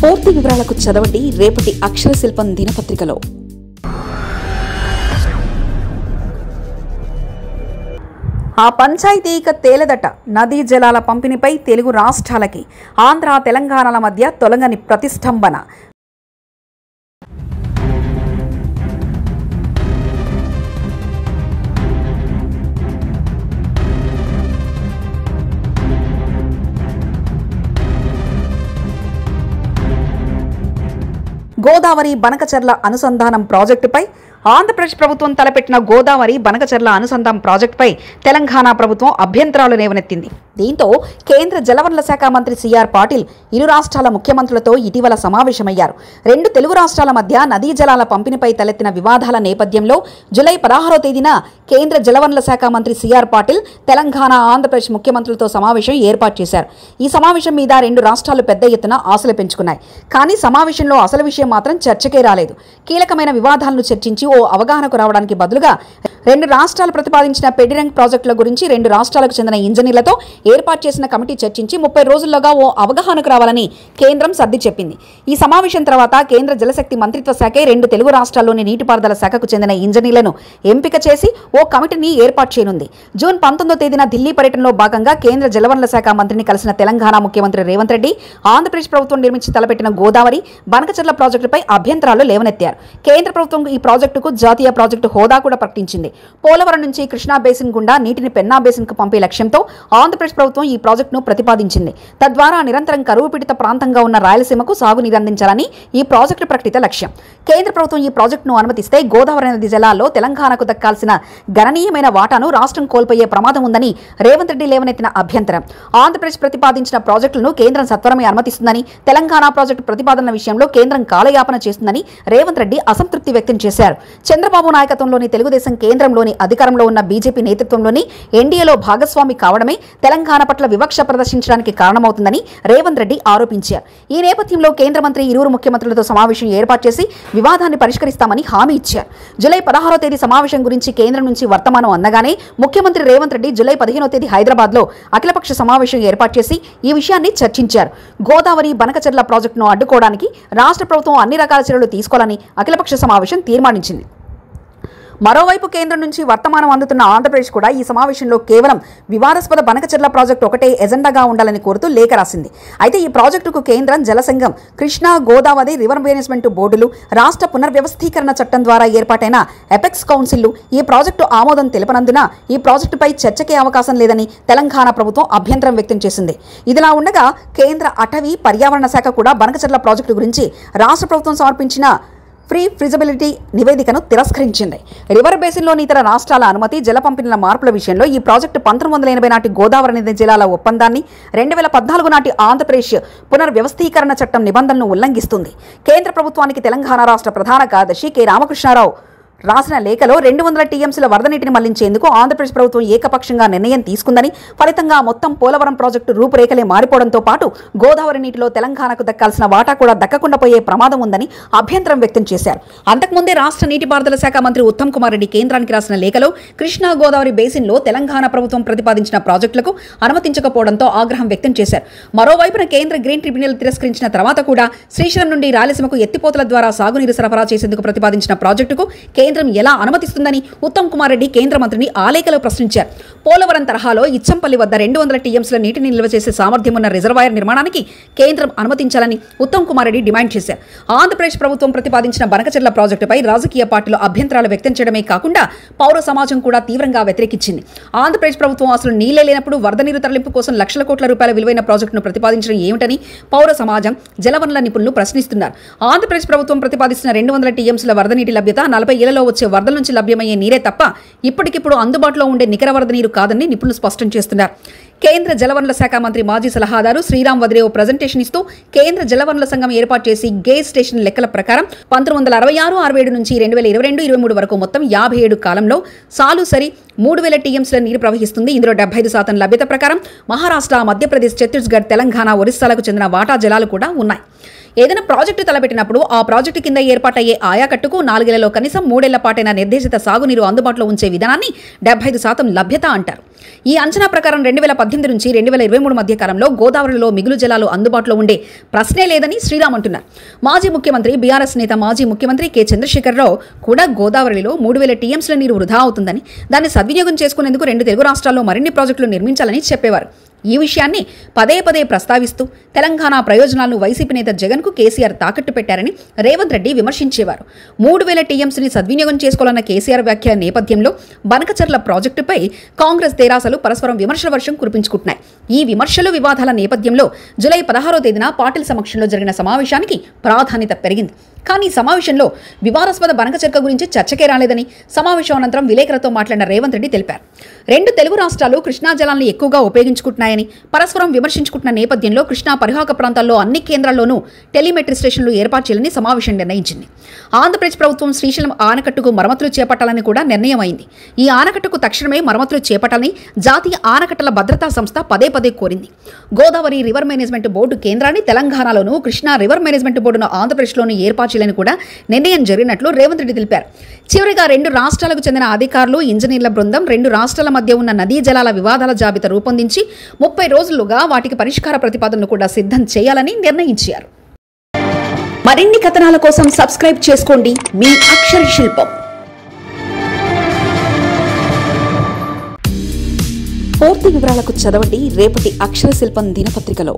పూర్తి వివరాలకు చదవండి రేపటి అక్షర శిల్పం దినపత్రికలో. ఆ పంచాయతీ ఇక తేలదట. నదీ జలాల పంపిణీపై తెలుగు రాష్ట్రాలకి ఆంధ్ర తెలంగాణల మధ్య తొలగని ప్రతిష్టంభన. గోదావరి బనకచెర్ల అనుసంధానం ప్రాజెక్టుపై ఆంధ్రప్రదేశ్ ప్రభుత్వం తలపెట్టిన గోదావరి బనకచెర్ల అనుసంధానం ప్రాజెక్టుపై తెలంగాణ ప్రభుత్వం అభ్యంతరాలు లేవనెత్తింది. దీంతో కేంద్ర జలవనరుల శాఖ మంత్రి సిఆర్ పాటిల్ ఇరు రాష్ట్రాల ముఖ్యమంత్రులతో ఇటీవల సమావేశమయ్యారు. రెండు తెలుగు రాష్ట్రాల మధ్య నదీ జలాల పంపిణీపై తలెత్తిన వివాదాల నేపథ్యంలో జూలై 16వ తేదీన కేంద్ర జలవనరుల శాఖ మంత్రి సిఆర్ పాటిల్ తెలంగాణ, ఆంధ్రప్రదేశ్ ముఖ్యమంత్రులతో సమావేశం ఏర్పాటు చేశారు. ఈ సమావేశం మీద రెండు రాష్ట్రాలు పెద్ద ఎత్తున ఆశలు పెంచుకున్నాయి. కానీ సమావేశంలో అసలు విషయం మాత్రం చర్చకే రాలేదు. కీలకమైన వివాదాలను చర్చించి ఓ అవగాహనకు రావడానికి బదులుగా రెండు రాష్ట్రాలు ప్రతిపాదించిన పెడిరంగ్ ప్రాజెక్టుల గురించి రెండు రాష్ట్రాలకు చెందిన ఇంజనీర్లతో ఏర్పాటు చేసిన కమిటీ చర్చించి 30 రోజుల్లోగా ఓ అవగాహనకు రావాలని కేంద్రం సర్ది చెప్పింది. ఈ సమావేశం తర్వాత కేంద్ర జలశక్తి మంత్రిత్వ శాఖ రెండు తెలుగు రాష్ట్రాల్లోని నీటిపారుదల శాఖకు చెందిన ఇంజనీర్లను ఎంపిక చేసి ఓ కమిటీని ఏర్పాటు చేయనుంది. జూన్ 19వ తేదీన ఢిల్లీ పర్యటనలో భాగంగా కేంద్ర జలవనరుల శాఖ మంత్రిని కలిసిన తెలంగాణ ముఖ్యమంత్రి రేవంత్ రెడ్డి ఆంధ్రప్రదేశ్ ప్రభుత్వం నిర్మించి తలపెట్టిన గోదావరి బనకచెర్ల ప్రాజెక్టుపై అభ్యంతరాలు లేవనెత్తారు. కేంద్ర ప్రభుత్వం ఈ ప్రాజెక్టుకు జాతీయ ప్రాజెక్టు హోదా కూడా ప్రకటించింది. పోలవరం నుంచి కృష్ణా బేసిన్ గుండా నీటిని పెన్నా బేసిన్ కు పంపే లక్ష్యంతో ఆంధ్రప్రదేశ్ ప్రభుత్వం ఈ ప్రాజెక్టును ప్రతిపాదించింది. తద్వారా నిరంతరం కరువు పీడిత ప్రాంతంగా ఉన్న రాయలసీమకు సాగునీరు అందించాలని ఈ ప్రాజెక్టు ప్రకటిత లక్ష్యం. కేంద్ర ప్రభుత్వం ఈ ప్రాజెక్టును అనుమతిస్తే గోదావరి నది జలాల్లో తెలంగాణకు దక్కాల్సిన గణనీయమైన వాటాను రాష్ట్రం కోల్పోయే ప్రమాదం ఉందని రేవంత్ రెడ్డి లేవనెత్తిన అభ్యంతరం. ఆంధ్రప్రదేశ్ ప్రతిపాదించిన ప్రాజెక్టులను కేంద్రం సత్వరమే అనుమతిస్తుందని, తెలంగాణ ప్రాజెక్టు ప్రతిపాదన విషయంలో కేంద్రం కాలయాపన చేస్తుందని రేవంత్ రెడ్డి అసంతృప్తి వ్యక్తం చేశారు. చంద్రబాబు నాయకత్వంలోని తెలుగుదేశం, కేంద్రంలోని అధికారంలో ఉన్న బీజేపీ నేతృత్వంలోని ఎన్డీఏలో భాగస్వామి కావడమే తెలంగాణ పట్ల వివక్ష ప్రదర్శించడానికి కారణమవుతుందని రేవంత్ రెడ్డి ఆరోపించారు. ఈ నేపథ్యంలో కేంద్ర మంత్రి ఇరువురు ముఖ్యమంత్రులతో సమావేశం ఏర్పాటు చేసి వివాదాన్ని పరిష్కరిస్తామని హామీ ఇచ్చారు. జూలై 16వ తేదీ సమావేశం గురించి కేంద్రం నుంచి వర్తమానం అందగానే ముఖ్యమంత్రి రేవంత్ రెడ్డి జూలై 15వ తేదీ హైదరాబాద్లో అఖిలపక్ష సమావేశం ఏర్పాటు చేసి ఈ విషయాన్ని చర్చించారు. గోదావరి బనకచెర్ల ప్రాజెక్టును అడ్డుకోవడానికి రాష్ట్ర ప్రభుత్వం అన్ని రకాల చర్యలు తీసుకోవాలని అఖిలపక్ష సమావేశం తీర్మానించింది. మరోవైపు కేంద్రం నుంచి వర్తమానం అందుతున్న ఆంధ్రప్రదేశ్ కూడా ఈ సమావేశంలో కేవలం వివాదాస్పద బనకచెర్ల ప్రాజెక్టు ఒకటే ఎజెండాగా ఉండాలని కోరుతూ లేఖ రాసింది. అయితే ఈ ప్రాజెక్టుకు కేంద్రం, జలసంఘం, కృష్ణా గోదావరి రివర్ మేనేజ్మెంట్ బోర్డులు, రాష్ట్ర పునర్వ్యవస్థీకరణ చట్టం ద్వారా ఏర్పాటైన ఎపెక్స్ కౌన్సిల్లు ఈ ప్రాజెక్టు ఆమోదం తెలపనందున ఈ ప్రాజెక్టుపై చర్చకే అవకాశం లేదని తెలంగాణ ప్రభుత్వం అభ్యంతరం వ్యక్తం చేసింది. ఇదిలా ఉండగా కేంద్ర అటవీ పర్యావరణ శాఖ కూడా బనకచెర్ల ప్రాజెక్టు గురించి రాష్ట్ర ప్రభుత్వం సమర్పించిన ఫ్రీ ఫిజిబిలిటీ నివేదికను తిరస్కరించింది. రివర్ బేసిన్లోని ఇతర రాష్ట్రాల అనుమతి, జల పంపిణీల మార్పుల విషయంలో ఈ ప్రాజెక్టు 1980 నాటి గోదావరి నది జలాల ఒప్పందాన్ని, 2014 నాటి ఆంధ్రప్రదేశ్ పునర్వ్యవస్థీకరణ చట్టం నిబంధనలను ఉల్లంఘిస్తుంది. కేంద్ర ప్రభుత్వానికి తెలంగాణ రాష్ట్ర ప్రధాన కార్యదర్శి కె రామకృష్ణారావు రాసిన లేఖలో 200 టీఎంసీల వరద నీటిని మళ్లించేందుకు ఆంధ్రప్రదేశ్ ప్రభుత్వం ఏకపక్షంగా నిర్ణయం తీసుకుందని, ఫలితంగా మొత్తం పోలవరం ప్రాజెక్టు రూపురేఖలే మారిపోవడంతో పాటు గోదావరి నీటిలో తెలంగాణకు దక్కాల్సిన వాటా కూడా దక్కకుండా పోయే ప్రమాదం ఉందని అభ్యంతరం వ్యక్తం చేశారు. అంతకుముందే రాష్ట్ర నీటిపారుదల శాఖ మంత్రి ఉత్తమ్ కుమార్ రెడ్డి కేంద్రానికి రాసిన లేఖలో కృష్ణా గోదావరి బేసిన్లో తెలంగాణ ప్రభుత్వం ప్రతిపాదించిన ప్రాజెక్టులకు అనుమతించకపోవడంతో ఆగ్రహం వ్యక్తం చేశారు. మరోవైపున కేంద్ర గ్రీన్ ట్రిబ్యునల్ తిరస్కరించిన తర్వాత కూడా శ్రీశైలం నుండి రాయలసీమకు ఎత్తిపోతల ద్వారా సాగునీరు సరఫరా చేసేందుకు ప్రతిపాదించిన ప్రాజెక్టుకు కేంద్రం ఎలా అనుమతిస్తుందని ఉత్తమ్ కుమార్ రెడ్డి కేంద్ర మంత్రిని ఆ లేఖలో ప్రశ్నించారు. పోలవరం తరహాలో ఇచ్చంపల్లి వద్ద 200 టీఎంసీల నీటిని నిల్వ చేసే సామర్థ్యం ఉన్న రిజర్వాయర్ నిర్మాణానికి కేంద్రం అనుమతించాలని ఉత్తమ్ కుమార్ రెడ్డి డిమాండ్ చేశారు. ఆంధ్రప్రదేశ్ ప్రభుత్వం ప్రతిపాదించిన బనకచెర్ల ప్రాజెక్టుపై రాజకీయ పార్టీలు అభ్యంతరాలు వ్యక్తం చేయడమే కాకుండా పౌర సమాజం కూడా తీవ్రంగా వ్యతిరేకించింది. ఆంధ్రప్రదేశ్ ప్రభుత్వం అసలు నీళ్లే లేనప్పుడు వరద నీరు తరలింపు కోసం లక్షల కోట్ల రూపాయల విలువైన ప్రాజెక్టును ప్రతిపాదించడం ఏమిటని పౌర సమాజం, జలవనరుల నిపుణులు ప్రశ్నిస్తున్నారు. ఆంధ్రప్రదేశ్ ప్రభుత్వం ప్రతిపాదిస్తున్న 200 టీఎంసీల వరద నీటి లభ్యత 40 ఏళ్లలో వచ్చే వరదల నుంచి లభ్యమయ్యే నీరే తప్ప ఇప్పటికిప్పుడు అందుబాటులో ఉండే నికర వరద నీరు కాదని నిపుణులు స్పష్టం చేస్తున్నారు. కేంద్ర జలవనరుల శాఖ మంత్రి మాజీ సలహాదారు శ్రీరామ్ వద్రే ఓ ప్రజెంటేషన్ ఇస్తూ కేంద్ర జలవనరుల సంఘం ఏర్పాటు చేసి గేజ్ స్టేషన్ లెక్కల ప్రకారం 1966-67 నుంచి 2022-23 వరకు మొత్తం 57 కాలంలో సాలుసరి 3000 టీఎంసీల నీరు ప్రవహిస్తుంది. ఇందులో 75% లభ్యత ప్రకారం మహారాష్ట్ర, మధ్యప్రదేశ్, ఛత్తీస్గఢ్, తెలంగాణ, ఒరిస్సాలకు చెందిన వాటా జలాలు కూడా ఉన్నాయి. ఏదైనా ప్రాజెక్టు తలపెట్టినప్పుడు ఆ ప్రాజెక్టు కింద ఏర్పాటయ్యే ఆయాకట్టుకు 4 ఏళ్లలో కనీసం 3 ఏళ్ల పాటైన నిర్దేశిత సాగునీరు అందుబాటులో ఉంచే విధానాన్ని 75% లభ్యత అంటారు. ఈ అంచనా ప్రకారం 2018 నుంచి 2023 మధ్య కాలంలో గోదావరిలో మిగులు జలాలు అందుబాటులో ఉండే ప్రశ్నే లేదని శ్రీరామ్ అంటున్నారు. మాజీ ముఖ్యమంత్రి బీఆర్ఎస్ నేత మాజీ ముఖ్యమంత్రి కె చంద్రశేఖరరావు కూడా గోదావరిలో 3000 టీఎంసీల నీరు వృధా అవుతుందని, దాన్ని సద్వినియోగం చేసుకునేందుకు 2 తెలుగు రాష్ట్రాల్లో మరిన్ని ప్రాజెక్టులు నిర్మించాలని చెప్పేవారు. ఈ విషయాన్ని పదే పదే ప్రస్తావిస్తూ తెలంగాణ ప్రయోజనాలను వైసీపీ నేత జగన్కు కేసీఆర్ తాకట్టు పెట్టారని రేవంత్ రెడ్డి విమర్శించేవారు. 3000 టీఎంసీని సద్వినియోగం చేసుకోవాలన్న కేసీఆర్ వ్యాఖ్యల నేపథ్యంలో బనకచర్ల ప్రాజెక్టుపై కాంగ్రెస్ తెరాసలు పరస్పరం విమర్శల వర్షం కురిపించుకుంటున్నాయి. ఈ విమర్శలు వివాదాల నేపథ్యంలో జూలై 16వ తేదీన పాటిల్ సమక్షంలో జరిగిన సమావేశానికి ప్రాధాన్యత పెరిగింది. కానీ సమావేశంలో వివాదాస్పద బనకచర్ల గురించి చర్చకే రాలేదని సమావేశం అనంతరం విలేకరులతో మాట్లాడిన రేవంత్ రెడ్డి తెలిపారు. 2 తెలుగు రాష్ట్రాలు కృష్ణా జలాలను ఎక్కువగా ఉపయోగించుకుంటున్నాయని, పరస్పరం విమర్శించుకుంటున్న నేపథ్యంలో కృష్ణా పరివాహక ప్రాంతాల్లో అన్ని కేంద్రాల్లోనూ టెలిమెట్రీ స్టేషన్లు ఏర్పాటు చేయాలని సమావేశం నిర్ణయించింది. ఆంధ్రప్రదేశ్ ప్రభుత్వం శ్రీశైలం ఆనకట్టుకు మరమ్మతులు చేపట్టాలని కూడా నిర్ణయమైంది. ఈ ఆనకట్టుకు తక్షణమే మరమ్మతులు చేపట్టాలని జాతీయ ఆనకట్టల భద్రతా సంస్థ పదే పదే కోరింది. గోదావరి రివర్ మేనేజ్మెంట్ బోర్డు కేంద్రాన్ని తెలంగాణలోను, కృష్ణా రివర్ మేనేజ్మెంట్ బోర్డును ఆంధ్రప్రదేశ్లోను ఏర్పాటు చేయాలని కూడా నిర్ణయం జరిగినట్లు రేవంత్ రెడ్డి తెలిపారు. చివరిగా 2 రాష్ట్రాలకు చెందిన అధికారులు, ఇంజనీర్ల బృందం 2 రాష్ట్రాల మధ్య ఉన్న నదీ జలాల వివాదాల జాబితా రూపొందించి 30 రోజులుగా వాటికి పరిష్కార ప్రతిపాదనలు కూడా సిద్ధం చేయాలని నిర్ణయించారు. మరిన్ని కథనాల కోసం సబ్స్క్రైబ్ చేసుకోండి మీ అక్షర శిల్పం. పూర్తి వివరాలకు చదవండి రేపటి అక్షర శిల్పం దినపత్రికలో.